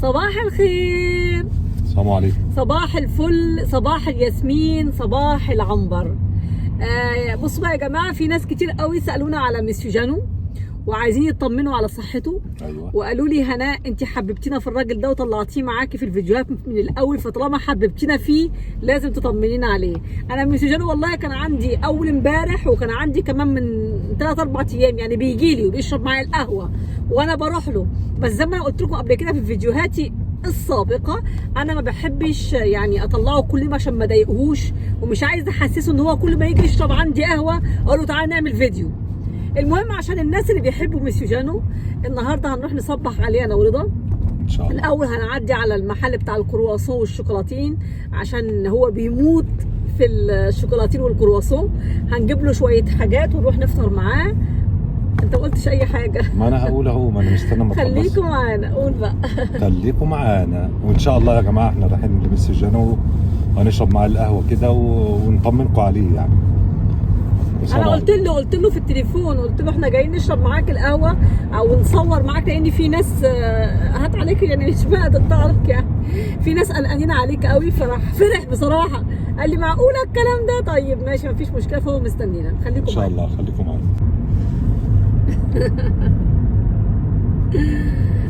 صباح الخير، السلام عليكم. صباح الفل، صباح الياسمين، صباح العنبر. بصوا بقى يا جماعه، في ناس كتير قوي سالونا على ميسيو جانو وعايزين يطمنوا على صحته. ايوه. وقالوا لي هناء انت حببتينا في الراجل ده وطلعتيه معاكي في الفيديوهات من الاول، فطالما حببتينا فيه لازم تطمنينا عليه. انا ميسيو جانو والله كان عندي اول امبارح، وكان عندي كمان من 3-4 ايام، يعني بيجي لي وبيشرب معايا القهوه وانا بروح له. بس زي ما انا قلت لكم قبل كده في فيديوهاتي السابقه، انا ما بحبش يعني اطلعه كل ما عشان ما اضايقهوش، ومش عايزه احسسه ان هو كل ما يجي يشرب عندي قهوه اقول له تعالى نعمل فيديو. المهم عشان الناس اللي بيحبوا ميسيو جانو، النهارده هنروح نصبح عليه انا ورضا ان شاء الله. الاول هنعدي على المحل بتاع الكرواسون والشوكولاتين، عشان هو بيموت في الشوكولاتين والكرواسون. هنجيب له شويه حاجات ونروح نفطر معاه. انت ما قلتش اي حاجه. ما انا هقول اهو، ما انا مستنى ما تخلص. خليكم معانا، قول بقى. خليكم معانا، وان شاء الله يا جماعه احنا رايحين لميسيو جانو وهنشرب معاه القهوه كده ونطمنكم عليه يعني. انا قلت له في التليفون، قلت له احنا جايين نشرب معاك القهوه او نصور معاك، لان في ناس هات عليك يعني، مش بقى تعرف يعني في ناس قلقانين عليك قوي. فرح بصراحه، قال لي معقوله الكلام ده؟ طيب ماشي مفيش مشكله، فهو مستنينا. خليكم ان شاء الله، خليكم معانا.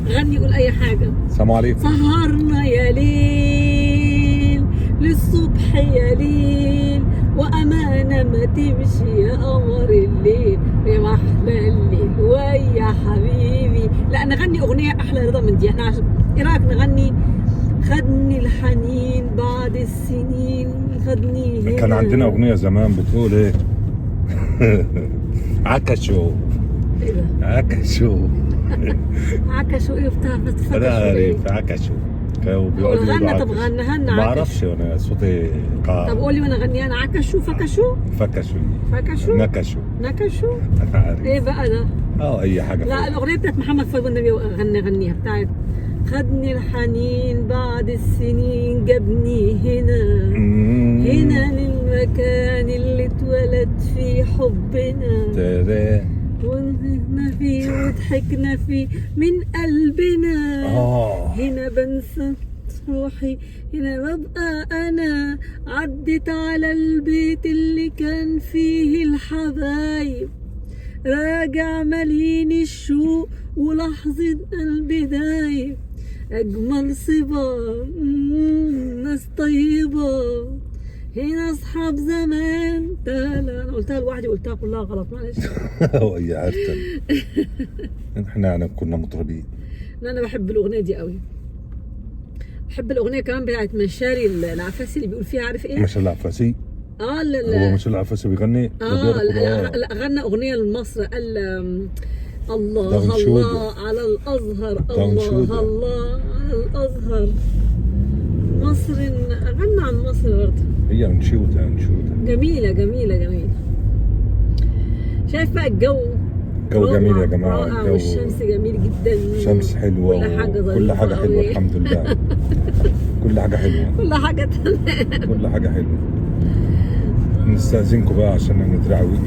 غني، قول اي حاجه. السلام عليكم. سهرنا يا ليل للصبح يا ليل، وأمانة ما تمشي يا قمر الليل، يا محلى الليل ويا حبيبي. لا نغني أغنية أحلى رضا من دي. احنا إيه رأيك نغني خدني الحنين بعد السنين، خدني هنا. كان عندنا أغنية زمان بتقول إيه؟ عكشوا. إيه ده؟ عكشوا. عكشوا إيه بتاع فتفتشوا أنا إيه؟ عارف عكشوا. كانوا بيقولوا غنى. طب غنها لنا. ما أعرفش أنا صوتي قاع. طب قولي وأنا غنيها. أنا عكشوا فكشوا فكشوا. فكشوا نكشوا. نكشوا. أنا عارف. إيه بقى ده؟ أي حاجة. لا الأغنية بتاعت محمد فؤاد والنبي غنيها بتاعت خدني الحنين بعد السنين، جابني هنا هنا للمكان اللي اتولد فيه حبنا، ونهنا فيه وضحكنا فيه من قلبنا. هنا بنسى روحي، هنا ببقى أنا. عدت على البيت اللي كان فيه الحبايب، راجع مليان الشوق ولحظة قلبي دايب. أجمل صبا ناس طيبة، هنا أصحاب زمان. لا أنا قلتها لوحدي، قلتها كلها غلط، معلش. وهي عرفت. احنا كنا مطربين. لا أنا بحب الأغنية دي قوي. بحب الأغنية كمان بتاعت مشاري العفاسي اللي بيقول فيها عارف إيه؟ مشاري العفاسي. لا هو مشاري العفاسي بيغني. لا غنى أغنية لمصر، قال الله الله على الأزهر، الله الله على الأزهر. مصر غنى عن مصر برضه. هي انشوده جميلة جميلة جميلة. شايف بقى الجو جميل يا جماعة. رائع، والشمس جميل جدا. شمس حلوة، كل حاجة حلوة الحمد لله. كل حاجة حلوة. كل حاجة تمام. كل حاجة حلوة. نستأذنكم بقى عشان نترعوي.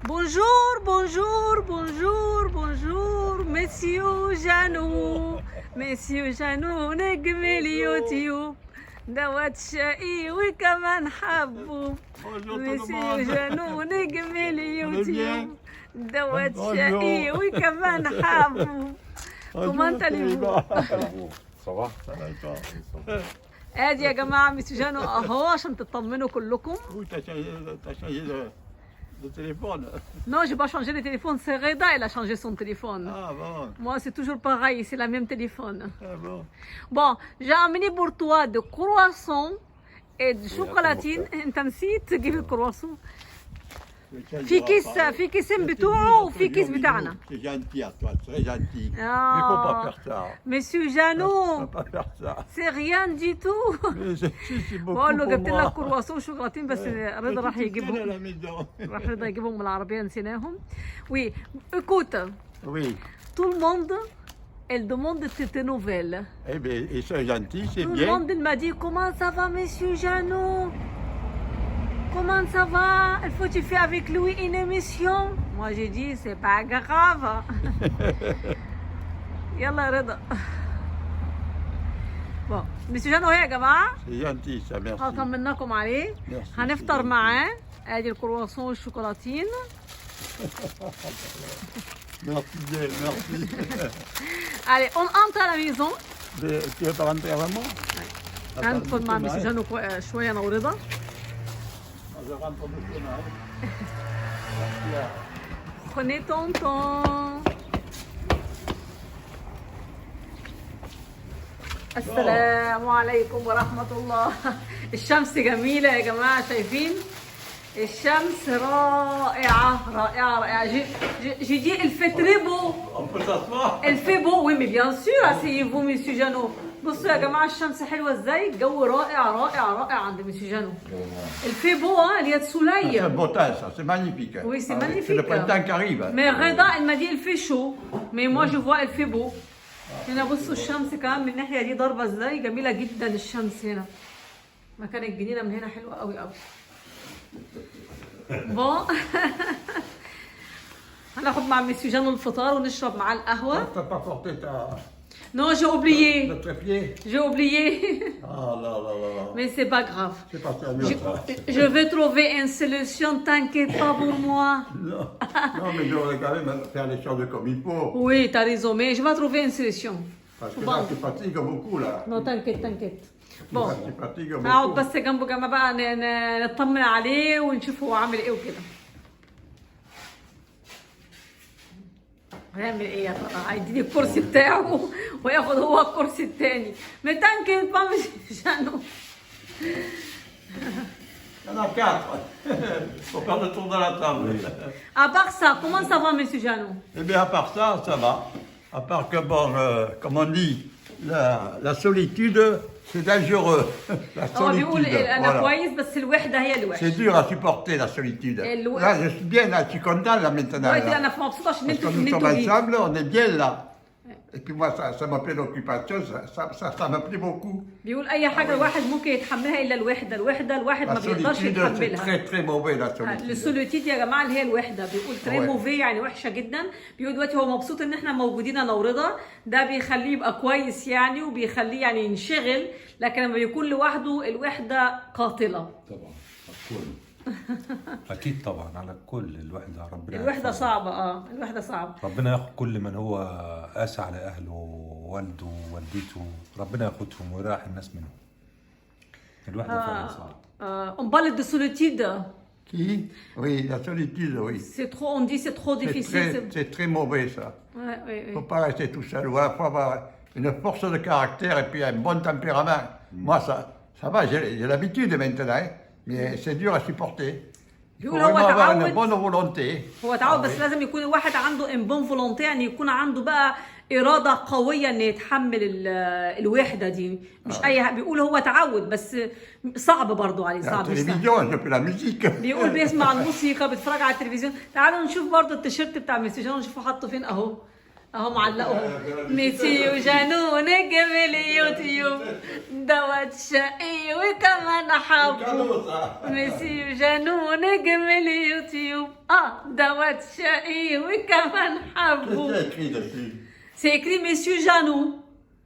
بونجور بونجور بونجور بونجور ميسيو جانو، ميسيو جانو نجم اليوتيوب، دوت شقي وكمان حبوب. ميسيو جانو نجم اليوتيوب، دوت شقي وكمان حبوب. كمان تليفون. صباح. ادي يا جماعه ميسيو جانو اهو عشان تطمنوا كلكم. Le téléphone. Non, j'ai pas changé de téléphone. C'est Reda, elle a changé son téléphone. Ah bon. Moi, c'est toujours pareil. C'est la même téléphone. Ah bon. Bon, j'ai amené pour toi de croissants et de chocolatine. انت نسيت تجيب الكرواسون. في كيسين بتوعه وفي كيس بتاعنا. C'est gentil à toi, très gentil. Mais il faut pas faire ça. Monsieur Jeannot, Faut pas faire ça. c'est rien du tout. Mais c'est beaucoup بقول له pour جبت لك moi. كرواسون وشوكولاتين، بس رضا راح à يجيبهم. la maison. راح رضا يجيبهم من العربية، نسيناهم. Oui, écoute, Oui. tout le monde, elle demande tes nouvelles. Eh bien, ils sont gentils, c'est Tout le bien. monde il m'a dit comment ça va Monsieur Jeannot? Comment ça va? Il faut que tu fais avec lui une émission. Moi j'ai dit c'est pas grave. يلا يا رضا. بون مسيو جانو يا جماعه C'est gentil, ça, merci. هطمناكم عليه. Merci. هنفطر معاه. ادي الكرواسون والشوكولاتين. Merci bien, merci. Allez, on entre à la maison. Tu veux pas rentrer avant moi? هندخل مع مسيو جانو شويه انا ورضا. Je rentre doucement. Prenez ton temps. السلام عليكم ورحمة الله. الشمس جميلة يا جماعة، شايفين؟ الشمس رائعة رائعة رائعة. J'ai dit elle fait très beau. On peut s'asseoir? Elle fait beau, oui mais bien sûr. Asseyez-vous مسيو جانو. بصوا يا جماعة الشمس حلوة ازاي؟ الجو رائع رائع رائع عند مسيو جانو. Elle fait beau hein, il y a de C'est soleil. un beau temps, ça, c'est magnifique. Oui, c'est C'est magnifique. le printemps qui arrive. Mais Reda, elle m'a dit elle fait chaud. Mais moi je vois elle fait beau. هنا بصوا الشمس كمان من الناحية دي ضربة ازاي، جميلة جدا الشمس هنا. مكان الجنينة من هنا حلوة قوي قوي. بون هناخد مع مسيو جانو الفطار ونشرب معاه القهوة. T'as pas porté ta... Non, j'ai oublié. le trépied? J'ai oublié. Ah là là là là. Mais c'est pas grave. C'est pas sérieux, ça. Je vais trouver une solution, t'inquiète pas pour moi. Non, non, mais je voudrais quand même faire les choses comme il faut. Oui, t'as raison, mais je vais trouver une solution. Parce que Bon. là, tu fatigues beaucoup, là. Non, t'inquiète, t'inquiète. Bon. Tu fatigues نقعد beaucoup. بس جنبه جنب بقى نطمن عليه ونشوف هو عامل ايه وكده. هيعمل ايه يا ترى؟ هيديني الكرسي بتاعه وياخد هو الكرسي التاني. متأكد ما مش جانو. Il y en a 4. Faut faire le tour de la table. À part ça, comment ça va, monsieur Jano? Eh bien, à part ça va. À part que, bon, comme on dit, la solitude, c'est dangereux. La هو بيقول solitude. انا Voilà. كويس بس الوحده هي اللي C'est وحشه. dur à supporter, la solitude. Et le- Là, je suis bien, là, je suis content, là, maintenant. دلوقتي Là. انا مبسوطه عشان Parce انتوا que ان nous sommes انتوا جيتوا. ensemble, on est bien là. Et puis moi, ça m'a fait l'occupation, ça m'a plu beaucoup. بيقول اي حاجه الواحد ممكن يتحملها الا الوحده، الواحد La ما بيقدرش solitude, c'est يتحملها. très très mauvais, la solitude. السوليتيد يا جماعه اللي هي الوحده، بيقول تري Ouais. موفي يعني وحشه جدا. بيقول دلوقتي هو مبسوط ان احنا موجودين انا ورضا، ده بيخليه يبقى كويس يعني وبيخليه يعني ينشغل، لكن لما بيكون لوحده الوحده قاتله. طبعا الكل. اكيد طبعا على الكل الوحده. ربنا الوحده يحفظها. صعبه الوحده صعبه. ربنا ياخد كل من هو قاسى على اهله ووالده ووالدته، ربنا ياخدهم ويريح الناس منهم. الوحده فعلا صعبه. On parle de solitude. Qui? Oui, la solitude, oui. C'est trop, on dit c'est trop difficile. C'est très mauvais, ça. Ouais, ouais, Il ne faut ouais. pas rester tout seul. Il faut avoir une force de caractère et puis un bon tempérament. Moi, ça va, j'ai l'habitude maintenant, hein, mais c'est dur à supporter. Il faut يقول هو vraiment avoir une تعود. bonne volonté. هو تعود Ah بس oui. لازم يكون الواحد عنده امبون فولونتي، يعني يكون عنده بقى اراده قويه ان يتحمل الوحده دي. مش اي بيقول هو تعود بس صعب برضه عليه، La صعب مش سهل. télévision, je fais la musique. بيقول بيسمع الموسيقى، بيتفرج على التلفزيون. تعالوا نشوف برضه التيشيرت بتاع ميسي جانو، نشوفه حاطه فين اهو. اهو معلقه اهو. ميسي جانو نجم اليوتيوب دوت شقي وكمان حبه. ميسي جانو نجم اليوتيوب دوت شقي وكمان حبه. Qu'est-ce qu'il y a écrit dessus? C'est écrit Monsieur Jano.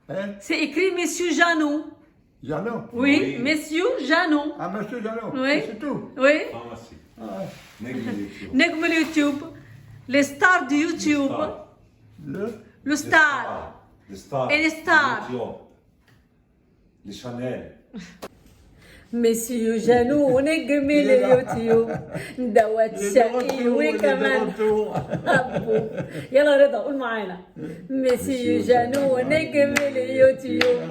Hein? C'est écrit Monsieur Jano. Jeannot? Oui, Monsieur Jano. Ah, monsieur Jeannot? Oui. C'est tout. Oui. فارماسي Ah, نجم اليوتيوب. نجم اليوتيوب. Les stars du YouTube. Le star. الستار. Et les stars. لشانيل. مسيو جانو نجم اليوتيوب دوت شقي وكمان حبه. يلا رضا قول معانا. مسيو جانو نجم اليوتيوب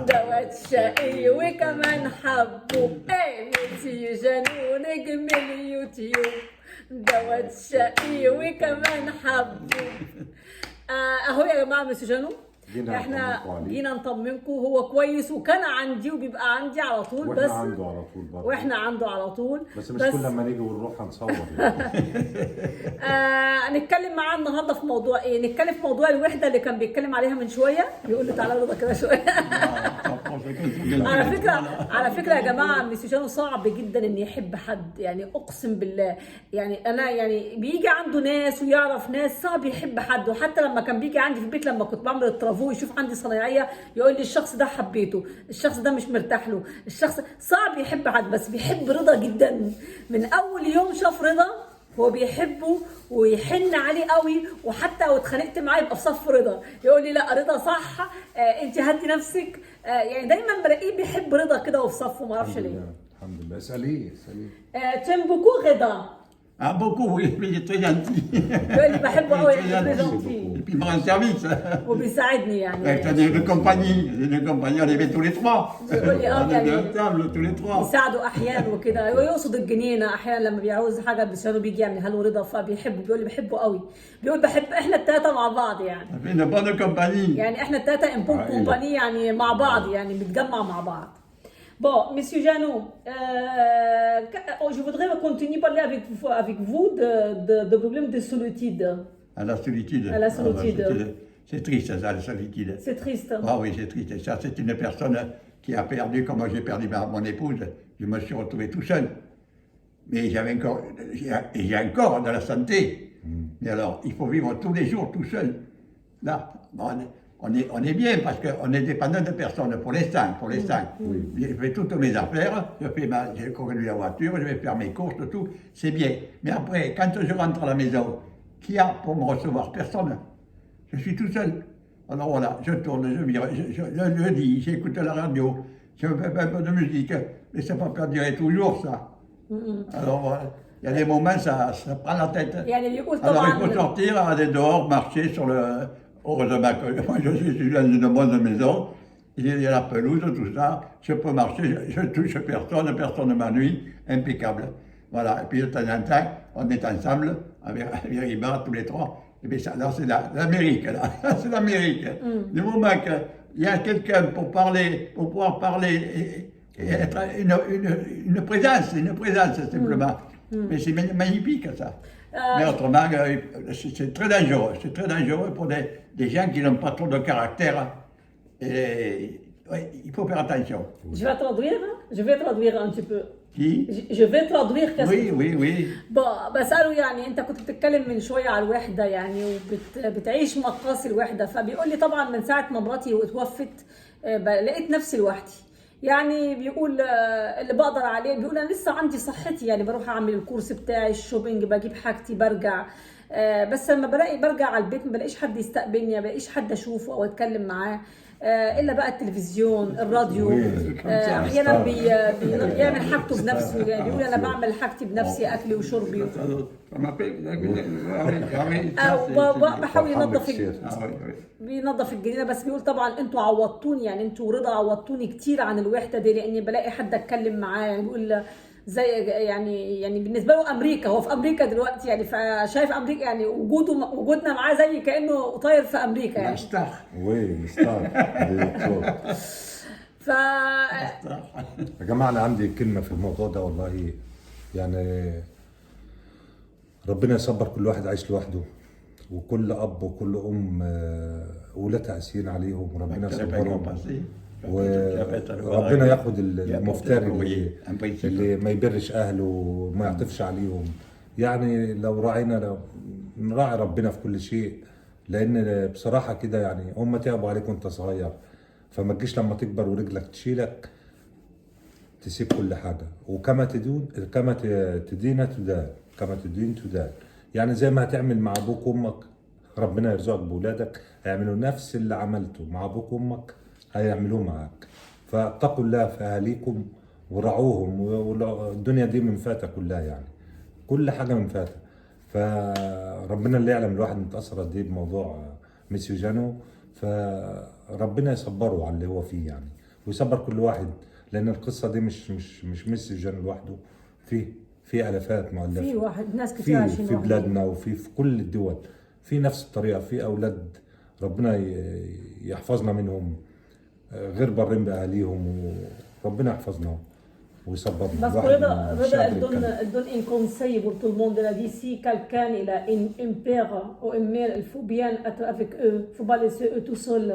دوت شقي وكمان حبه. ايه مسيو جانو نجم اليوتيوب دوت شقي وكمان حبه. اهو يا جماعه مسيو جانو احنا جينا نطمنكم. هو كويس وكان عندي وبيبقى عندي على طول، واحنا بس عنده على طول برضه. واحنا عنده على طول بس مش كل لما نيجي ونروح هنصور يعني. هنتكلم معاه النهارده في موضوع ايه؟ نتكلم في موضوع الوحده اللي كان بيتكلم عليها من شويه. بيقول لي تعالى رضا كده شويه. على فكره يا جماعه ميسي جانو صعب جدا ان يحب حد، يعني اقسم بالله. يعني انا يعني بيجي عنده ناس ويعرف ناس، صعب يحب حد. وحتى لما كان بيجي عندي في البيت لما كنت بعمل الترافو يشوف عندي صنايعيه يقول لي الشخص ده حبيته، الشخص ده مش مرتاح له، الشخص صعب يحب حد. بس بيحب رضا جدا. من اول يوم شاف رضا هو بيحبه ويحن عليه قوي، وحتى لو اتخانقت معاه يبقى في صف رضا، يقول لي لا رضا صح، انت هدي نفسك. يعني دايما بلاقيه بيحب رضا كده وفي صفه، ما اعرفش ليه. الحمد لله. اساليه. تيم بوكو رضا. Ah, beaucoup, oui, mais il est très gentil. يقول لي بحبه قوي، Très يعني gentil. جونتي Et puis il me rend service. وبيساعدني يعني. Avec les deux compagnies, on les met tous les trois. يقول لي On est يعني deux tables, tous les trois. بيساعده احيانا وكده، ويقصد الجنينه احيانا لما بيعوز حاجه بيساعده، بيجي يعملها له رضا، فبيحبه. بيقول لي بحبه قوي، بيقول بحب احنا الثلاثه مع بعض يعني. Ça fait une bonne compagnie. يعني احنا الثلاثه ان بون كومباني، يعني مع بعض، يعني بنتجمع مع بعض. Bon, Monsieur Jeannot, je voudrais continuer à parler avec vous de problème de solitude. À la solitude. À la solitude. C'est triste, ça, la solitude. C'est triste. Ah oui, c'est triste. Et ça, c'est une personne qui a perdu, comme moi j'ai perdu mon épouse, je me suis retrouvé tout seul. Mais j'avais encore, et j'ai encore de la santé. Mais alors, il faut vivre tous les jours tout seul. Là, bon, on est bien parce qu'on est dépendant de personne pour l'instant, Je fais toutes mes affaires, j'ai conduit la voiture, je vais faire mes courses, tout, c'est bien. Mais après, quand je rentre à la maison, qui a pour me recevoir? Personne. Je suis tout seul. Alors voilà, je tourne, je vire, je dis, j'écoute la radio, je fais un peu de musique, mais ça ne peut pas durer toujours ça. Alors voilà, il y a des moments, ça prend la tête. Alors il faut sortir, aller dehors, marcher sur le... Heureusement que moi je suis dans une bonne maison, il y a la pelouse, tout ça, je peux marcher, je touche personne, personne ne m'ennuie, impeccable. Voilà, et puis de temps en temps, on est ensemble, avec Riba, tous les trois, et bien ça, là c'est l'Amérique, là, c'est l'Amérique. Du moment qu'il y a quelqu'un pour parler, pour pouvoir parler, et être une présence simplement. Mais c'est magnifique ça. Mais autrement, c'est très dangereux pour des gens qui n'ont pas trop de caractère. Et ouais, il faut faire attention. Je vais traduire un petit peu. Qui? Je vais traduire. Oui. بسأله يعني انت كنت بتتكلم من شويه على الوحده يعني وبتعيش مقاس الوحده، فبيقول لي طبعا من ساعه ما مراتي اتوفت لقيت نفسي لوحدي. يعني بيقول اللي بقدر عليه، بيقول انا لسه عندي صحتي، يعني بروح اعمل الكورس بتاعي، الشوبينج، بجيب حاجتي، برجع. بس لما برجع على البيت ما بلاقيش حد يستقبلني، ما بلاقيش حد اشوفه او اتكلم معاه، الا بقى التلفزيون، الراديو. احيانا بيعمل حاجته بنفسه، يعني بيقول انا بعمل حاجتي بنفسي، اكلي وشربي. بحاول بينظف الجنينه. بس بيقول طبعا انتوا عوضتوني، يعني انتوا ورضا عوضتوني كتير عن الوحده دي، لاني بلاقي حد اتكلم معاه. يعني بيقول زي يعني بالنسبه له امريكا، هو في امريكا دلوقتي يعني، فشايف امريكا يعني وجودنا معاه زي كانه طاير في امريكا يعني. مستح. يا جماعه انا عندي كلمه في الموضوع ده والله، يعني ربنا يصبر كل واحد عايش لوحده، وكل اب وكل ام ولادها قاسيين عليهم، وربنا يصبرهم، وربنا ياخد المفتري اللي ما يبرش اهله وما يعطفش عليهم. يعني لو نراعي ربنا في كل شيء، لان بصراحه كده يعني هم تعبوا عليك وانت صغير، فما تجيش لما تكبر ورجلك تشيلك تسيب كل حاجه. وكما تدين تدان. يعني زي ما هتعمل مع ابوك وامك ربنا يرزقك باولادك، هيعملوا نفس اللي عملته مع ابوك وامك هيعملوه معاك. فاتقوا الله في اهاليكم ورعوهم، والدنيا دي من فاتة كلها، يعني كل حاجه من فاتة. فربنا اللي يعلم الواحد متاثر قد ايه بموضوع ميسيو جانو، فربنا يصبره على اللي هو فيه يعني، ويصبر كل واحد، لان القصه دي مش ميسيو جانو لوحده، في الافات مؤلفه، في واحد ناس كتير عايشين في بلادنا وفي كل الدول في نفس الطريقه، في اولاد ربنا يحفظنا منهم غير برين باهاليهم، وربنا يحفظنا. ويصبرنا. Parce que الواحد Reda, من Reda, الشعب elle اللي donne, بيتكلم. elle donne un conseil pour tout le monde. Elle a dit si quelqu'un il a une père ou une mère, il faut bien être avec eux. Il ne faut pas laisser eux tout seuls.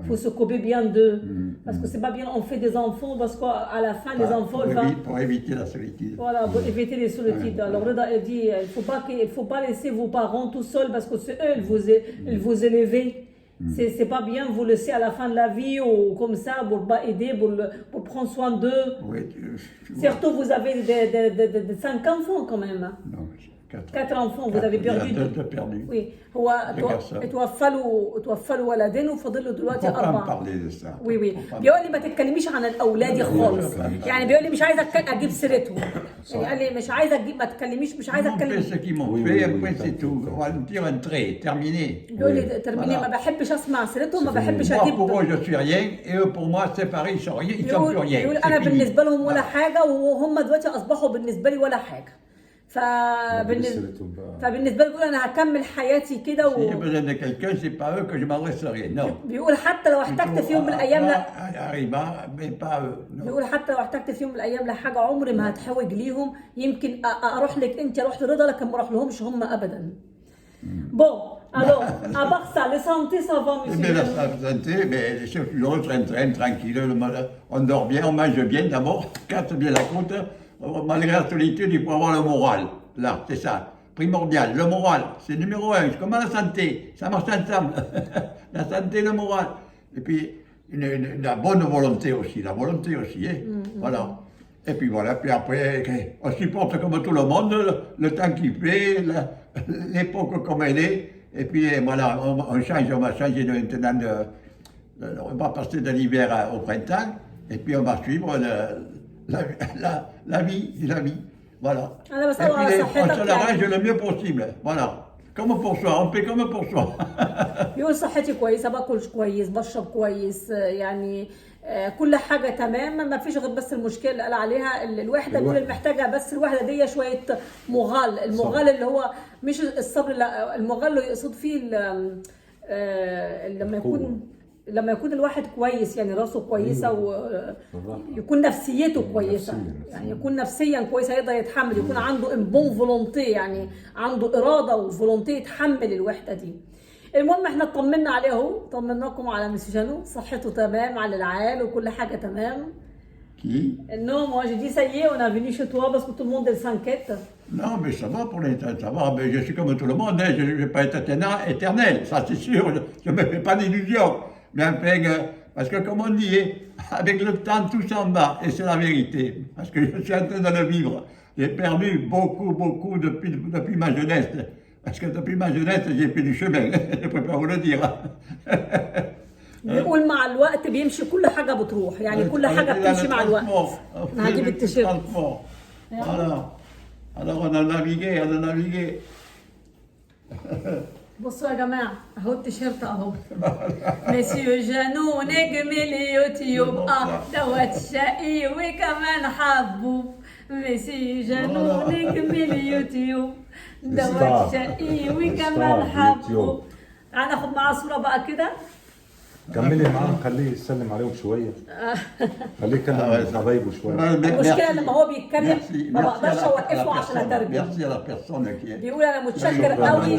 Il faut s'occuper bien d'eux. Parce que c'est pas bien, on fait des enfants parce qu'à la fin, les enfants, pour éviter la solitude. voilà, pour éviter les solitudes. Alors Reda, elle dit il faut pas laisser vos parents tout seuls parce que c'est eux, ils vous élèvent. C'est pas bien vous laisser à la fin de la vie ou comme ça pour pas aider, pour prendre soin d'eux. Oui, Surtout vous avez des 5 enfants quand même. non, 4 enfants vous avez perdu. Il y a deux perdus. Oui. توفلوا ولدين وفضلوا دلوقتي Faut pas me 4. parler de ça. وي وي Faut pas me- بيقول لي ما تتكلميش عن الاولاد خالص يعني بيقول لي مش عايزه اجيب سيرتهم يعني قال لي مش عايزه اجيب ما تكلميش مش عايزه Ils m'ont fait اتكلم ce qu'ils m'ont Oui, fait, oui, oui, après c'est comme tout. tout. On va me dire un trait, terminé. بيقول لي ترميني Voilà. ما بحبش اسمع سيرتهم ما بحبش Moi, اجيب pour eux, je suis rien, et eux, pour moi, c'est pareil, ils sont rien, ils sont plus rien. يقول C'est انا fini. بالنسبه لهم ولا حاجه وهم دلوقتي اصبحوا بالنسبه لي ولا حاجه فبالنسبه لي بيقول انا هكمل حياتي كده Si j'ai besoin de quelqu'un, c'est pas eux que je m'adresserai. Non. بيقول حتى لو احتجت في يوم من الايام لا Arriva, mais pas eux. Non. بيقول حتى لو احتجت في يوم من الايام لحاجه عمري ما هتحوج ليهم يمكن اروح لك انت اروح لرضا لكن ما اروح لهمش هم ابدا. Bon, alors, à part ça, les santé, ça va, Mais monsieur. la santé, mais c'est toujours tranquille. On dort bien, on mange bien d'abord, casse bien la côte. Malgré la solitude, il faut avoir le moral. Là, c'est ça. Primordial. Le moral, c'est numéro 1. C'est comme la santé. Ça marche ensemble. La santé, le moral. Et puis, la bonne volonté aussi. La volonté aussi. Hein. Voilà. Et puis voilà. Puis après, on supporte comme tout le monde le temps qu'il fait, l'époque comme elle est. Et puis voilà, on change, on va changer maintenant on va passer de l'hiver au printemps. Et puis on va suivre la vie. Voilà. أنا Et بسأله puis على on se صحتك l'arrange يعني le mieux possible. Voilà. Comme pour soi, on fait comme pour soi. بيقول صحتي كويسة باكل كويس بشرب كويس يعني كل حاجة تمام ما فيش غير بس المشكلة اللي قال عليها الوحدة بيقول المحتاجة بس الوحدة دي شوية مغال المغال اللي هو مش الصبر لا المغال اللي يقصد فيه لما يكون الواحد كويس يعني راسه كويسة ويكون نفسيته كويسة يعني يكون نفسيا كويس هيقدر يتحمل يكون عنده بون فولونتي يعني عنده إرادة وفولونتي يتحمل الوحدة دي. المهم احنا اطمنا عليه اهو طمناكم على مسيو جانو صحته تمام على العال وكل حاجة تمام. Qui? Non, moi j'ai dit ça y est, on est venu chez toi parce que tout le monde elle s'inquiète. Non, mais ça va pour l'instant, ça va. Mais je suis comme tout le monde, hein. Je ne vais pas être éternel, ça c'est sûr. Je ne me fais pas d'illusions. Mais enfin, parce que comme on dit, hein, avec le temps, tout s'en va. Et c'est la vérité. Parce que je suis en train de le vivre. J'ai perdu beaucoup depuis ma jeunesse. Parce que depuis ma jeunesse, j'ai fait du chemin. Je ne peux pas vous le dire. بيقول مع الوقت بيمشي كل حاجة بتروح يعني كل حاجة بتمشي مع الوقت. أنا هجيب التيشيرت. Alors on a navigué. بصوا يا جماعة اهو التيشيرت اهو. مسيو جانو نجم اليوتيوب دوت شقي وكمان حبوب. مسيو جانو نجم اليوتيوب دوت شقي وكمان حبوب. هناخد معاه صورة بقى كده. كملي معاه خليه يسلم عليهم شويه خليه يكلم حبايبه شويه. المشكله لما هو بيتكلم ما بقدرش اوقفه عشان اترجم. بيقول انا متشكر قوي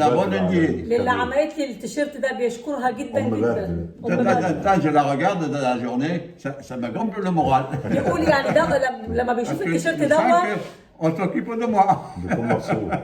للي عملت لي التيشيرت ده بيشكرها جدا جدا. Je la regarde de la journée, ça me gonfle le moral. بيقول يعني ده لما بيشوف التيشيرت ده On s'occupe de moi.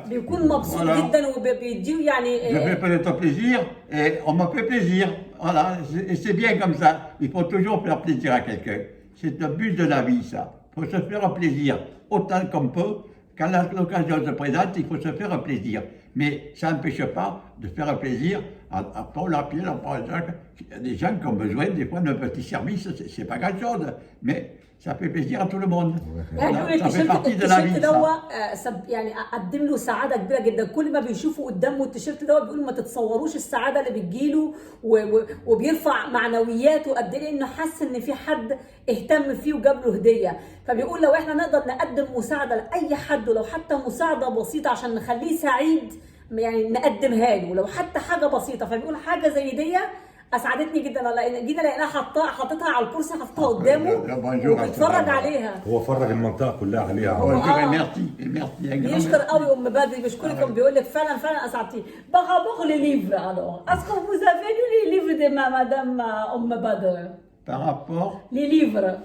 بيكون مبسوط جدا وبيديه يعني. Je fais peut-être plaisir et on me fait plaisir. Voilà, et c'est bien comme ça. Il faut toujours faire plaisir à quelqu'un. C'est le but de la vie, ça. Il faut se faire plaisir autant qu'on peut. Quand l'occasion se présente, il faut se faire plaisir. Mais ça n'empêche pas de faire plaisir à Paul, à Pierre, à Paul Jacques. Il y a des gens qui ont besoin, des fois, d'un petit service, c'est pas grand-chose. Mais ça fait plaisir à tout le monde. يعني Ça fait partie de la vie. يعني قدم له سعاده كبيره جدا كل ما بيشوفوا قدامه التيشيرت ده بيقول ما تتصوروش السعاده اللي بتجيله وبيرفع معنوياته قد ايه انه حس ان في حد اهتم فيه وجاب له هديه. فبيقول لو احنا نقدر نقدم مساعده لاي حد ولو حتى مساعده بسيطه عشان نخليه سعيد يعني نقدمها له ولو حتى حاجه بسيطه. فبيقول حاجه زي دي اسعدتني جدا. جينا لقيناها حطيتها على الكرسي، حطيتها قدامه وبيتفرج عليها. هو فرج المنطقه كلها عليها. Bonjour et merci. بيشكر قوي ام بدري، بيشكرك بيقول لك فعلا فعلا اسعدتيه. بغابوغ لي ليفر الوغ اسكو فوز افي لو لي ليفر دي مدام ام بدر؟ Par rapport, لي ليفر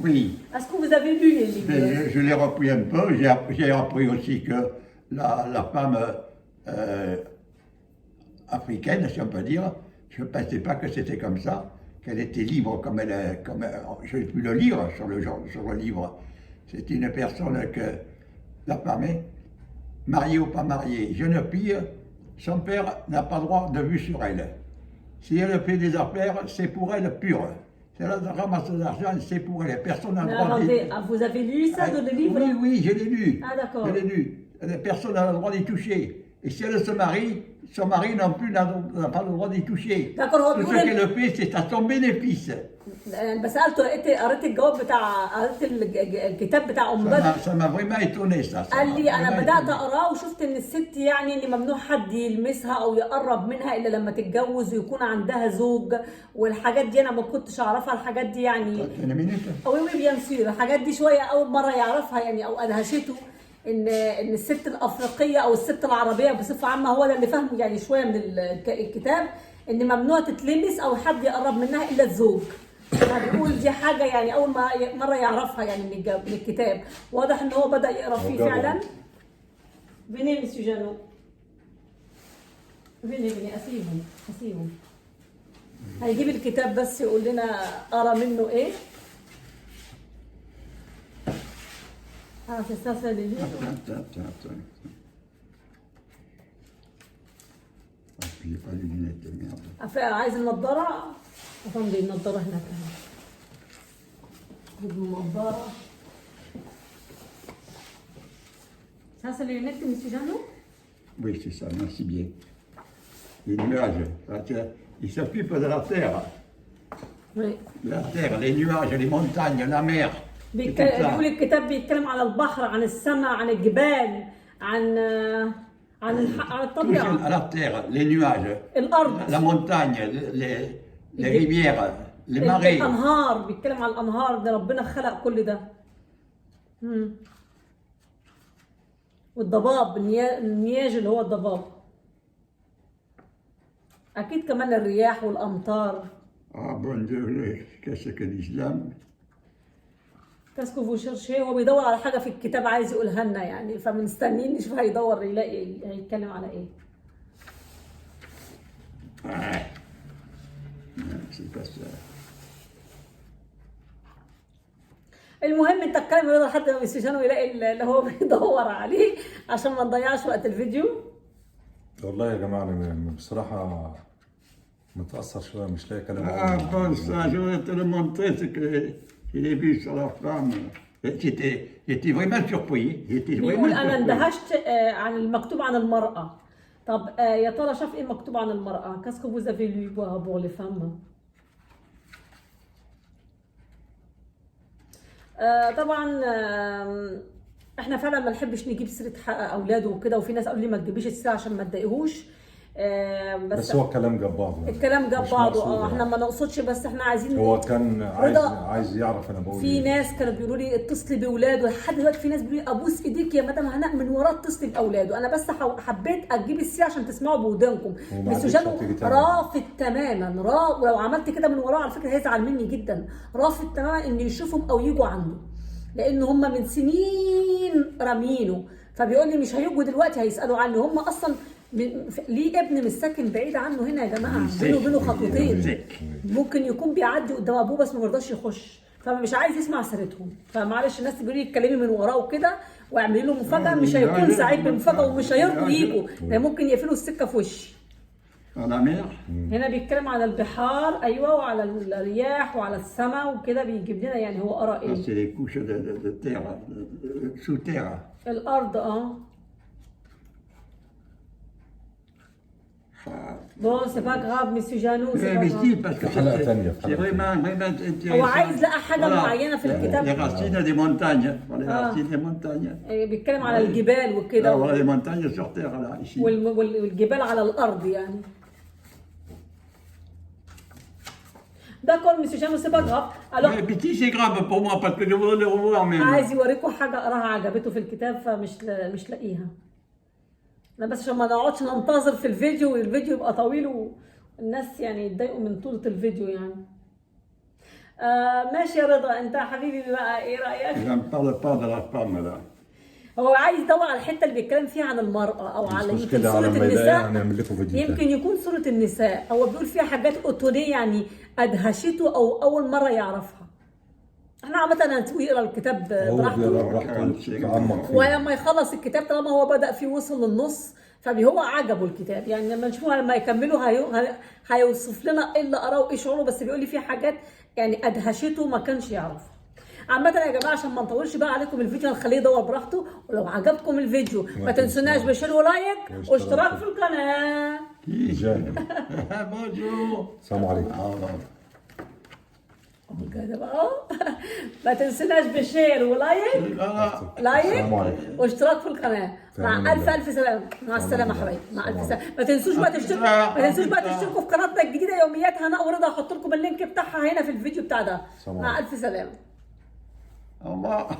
oui. اسكو فوز افي لو لي Mais ليفر؟ je l'ai repris un peu. J'ai appris aussi que la femme africaine, si on peut dire, je ne pensais pas que c'était comme ça, qu'elle était libre je n'ai pu le lire sur le livre. C'est une personne que la femme est mariée ou pas mariée, jeune fille, son père n'a pas droit de vue sur elle. Si elle fait des affaires, c'est pour elle pure. Si elle ramasse de l'argent, c'est pour elle. Personne n'a le droit de... Vous avez lu ça dans le livre? Oui, oui, je l'ai lu. Ah, d'accord. Je l'ai lu. Personne n'a le droit d'y toucher. Et si elle se marie, son mari non plus n'a pas le droit d'y toucher. D'accord, Tout ce qu'elle fait, c'est à son bénéfice. بس سالته قريت الجواب بتاع، قريت الكتاب بتاع ام بدر. Ça m'a vraiment étonné ça. قال لي انا بدات اقراه وشفت ان الست يعني ان ممنوع حد يلمسها او يقرب منها الا لما تتجوز ويكون عندها زوج، والحاجات دي انا ما كنتش اعرفها الحاجات دي يعني. او وي بيان سور الحاجات دي شويه اول مره يعرفها يعني، او ادهشته ان الست الافريقيه او الست العربيه بصفه عامه، هو ده اللي فهمه يعني شويه من الكتاب، ان ممنوع تتلمس او حد يقرب منها الا الزوج. بيقول دي حاجه يعني اول مره يعرفها يعني من الكتاب. واضح ان هو بدا يقرا فيه فعلا. فيني مسيو جانو، فيني اسيبهم هيجيب الكتاب بس يقول لنا قرا منه ايه. c'est ça c'est les livres. J'ai pas les lunettes de merde. عايز النضاره؟ افهم دي النضاره هناك اهي. جيب النضاره. Ça c'est les lunettes de Monsieur Jeannot? Oui, c'est ça, merci bien. Les nuages, ils s'occupent de la terre. Oui. La terre, les nuages, les montagnes, la mer. بيقول الكتاب بيتكلم على البحر، عن السماء، عن الجبال، عن الطبيعة. La terre, les nuages, الأرض، la montagne, les rivières, les marées. الأنهار، بيتكلم على الأنهار، ده ربنا خلق كل ده. والضباب، النياج اللي هو الضباب. أكيد كمان الرياح والأمطار. Ah bon Dieu, qu'est-ce que l'islam? كاسكو فوشيرشي، هو بيدور على حاجه في الكتاب عايز يقولها لنا يعني، فمستنيين نشوف هيدور يلاقي هيتكلم على ايه. المهم انت اتكلم رضا لحد ما يستشانه يلاقي اللي هو بيدور عليه عشان ما نضيعش وقت الفيديو. والله يا جماعه انا بصراحه متاثر شويه، مش لاقي كلام. bon ça, je voudrais te le montrer ce que j'ai vu sur la femme. J'étais vraiment surpris. بيقول انا اندهشت عن المكتوب عن المراه. طب يا ترى شاف ايه مكتوب عن المراه؟ كاسكو فوز افي لو بور لي فام. طبعا احنا فعلا ما نحبش نجيب سيره اولاده وكده، وفي ناس قالوا لي ما تجيبيش السيره عشان ما تضايقوهوش. بس هو الكلام جاب بعضه. الكلام جاب بعضه. احنا ما نقصدش، بس احنا عايزين. هو كان عايز يعرف انا بقول في ايه. ناس كانوا بيقولوا لي اتصلي باولاده، لحد دلوقتي في ناس بيقولوا لي ابوس ايديك يا مدام هناء من وراه اتصلي باولاده. انا بس حبيت اجيب السيره عشان تسمعوا بودانكم. بس جانو رافض تماما، ولو عملت كده من وراه على فكره هيزعل مني جدا. رافض تماما ان يشوفهم او يجوا عنده، لان هم من سنين رامينه. فبيقول لي مش هيجوا دلوقتي، هيسالوا عنه. هم اصلا ليه ابن مش ساكن بعيد عنه هنا يا جماعه، بينه وبينه خطوتين، ممكن يكون بيعدي قدام ابوه بس ما رضاش يخش، فمش عايز يسمع سيرتهم. فمعلش الناس تقول لي اتكلمي من وراه وكده واعملي له مفاجاه، مش هيكون سعيد بالمفاجاه ومش هيرضوا يجوا، ده ممكن يقفلوا السكه في وشي. هنا بيتكلم على البحار، ايوه، وعلى الرياح وعلى السماء وكده، بيجيب لنا يعني هو قرا ايه. C'est les couches de terre, sous terre. الارض. Bon, c'est pas grave, Monsieur Jeannot, c'est pas grave. حلقة ثانية. C'est vraiment intéressant. هو عايز لقى حاجة معينة في الكتاب. Les racines des montagnes. Les racines des montagnes. بيتكلم على الجبال وكده. Les montagnes sur terre là, ici. والجبال على الأرض يعني. D'accord, monsieur Jean, c'est pas grave. Alors Mais petit, c'est grave pour moi parce que je voudrais le revoir même. عايز يوريكم حاجه قراها عجبته في الكتاب مش لاقيها. انا بس عشان ما نقعدش ننتظر في الفيديو والفيديو يبقى طويل والناس يعني يتضايقوا من طولة الفيديو يعني. ماشي يا رضا، انت يا حبيبي بقى ايه رايك؟ Je ne parle pas de la femme là. هو عايز يدور على الحته اللي بيتكلم فيها عن المراه او مش على يمكن مشكلة، صوره على ما يلاقيها النساء. هنعمل لكم فيديو يمكن تاني. يكون صوره النساء هو بيقول فيها حاجات اوتونيه يعني ادهشته او اول مره يعرفها. احنا عامه هنسيبه يقرا الكتاب هو بيقرا براحته، براحته يتعمق فيه. ولما يخلص الكتاب طالما هو بدأ فيه وصل للنص فهو عجبه الكتاب يعني. لما نشوفه لما يكملوا هيوصف لنا ايه اللي قراه وايه شعوره، بس بيقول لي فيه حاجات يعني ادهشته ما كانش يعرفها. عامة يا جماعة عشان ما نطولش بقى عليكم الفيديو هنخليه يدور براحته، ولو عجبكم الفيديو ما تنسوناش بشير ولايك واشتراك في القناة. Bonjour. السلام عليكم. كده بقى ما تنسوناش بشير ولايك السلام عليكم. واشتراك في القناه. مع الف سلامه، مع السلامه يا حبايبي، مع الف سلامه. ما تنسوش بقى تشتركوا في قناتنا الجديده يوميات هناء ورضا، هحط لكم اللينك بتاعها هنا في الفيديو بتاع ده. مع الف سلامه. Au revoir.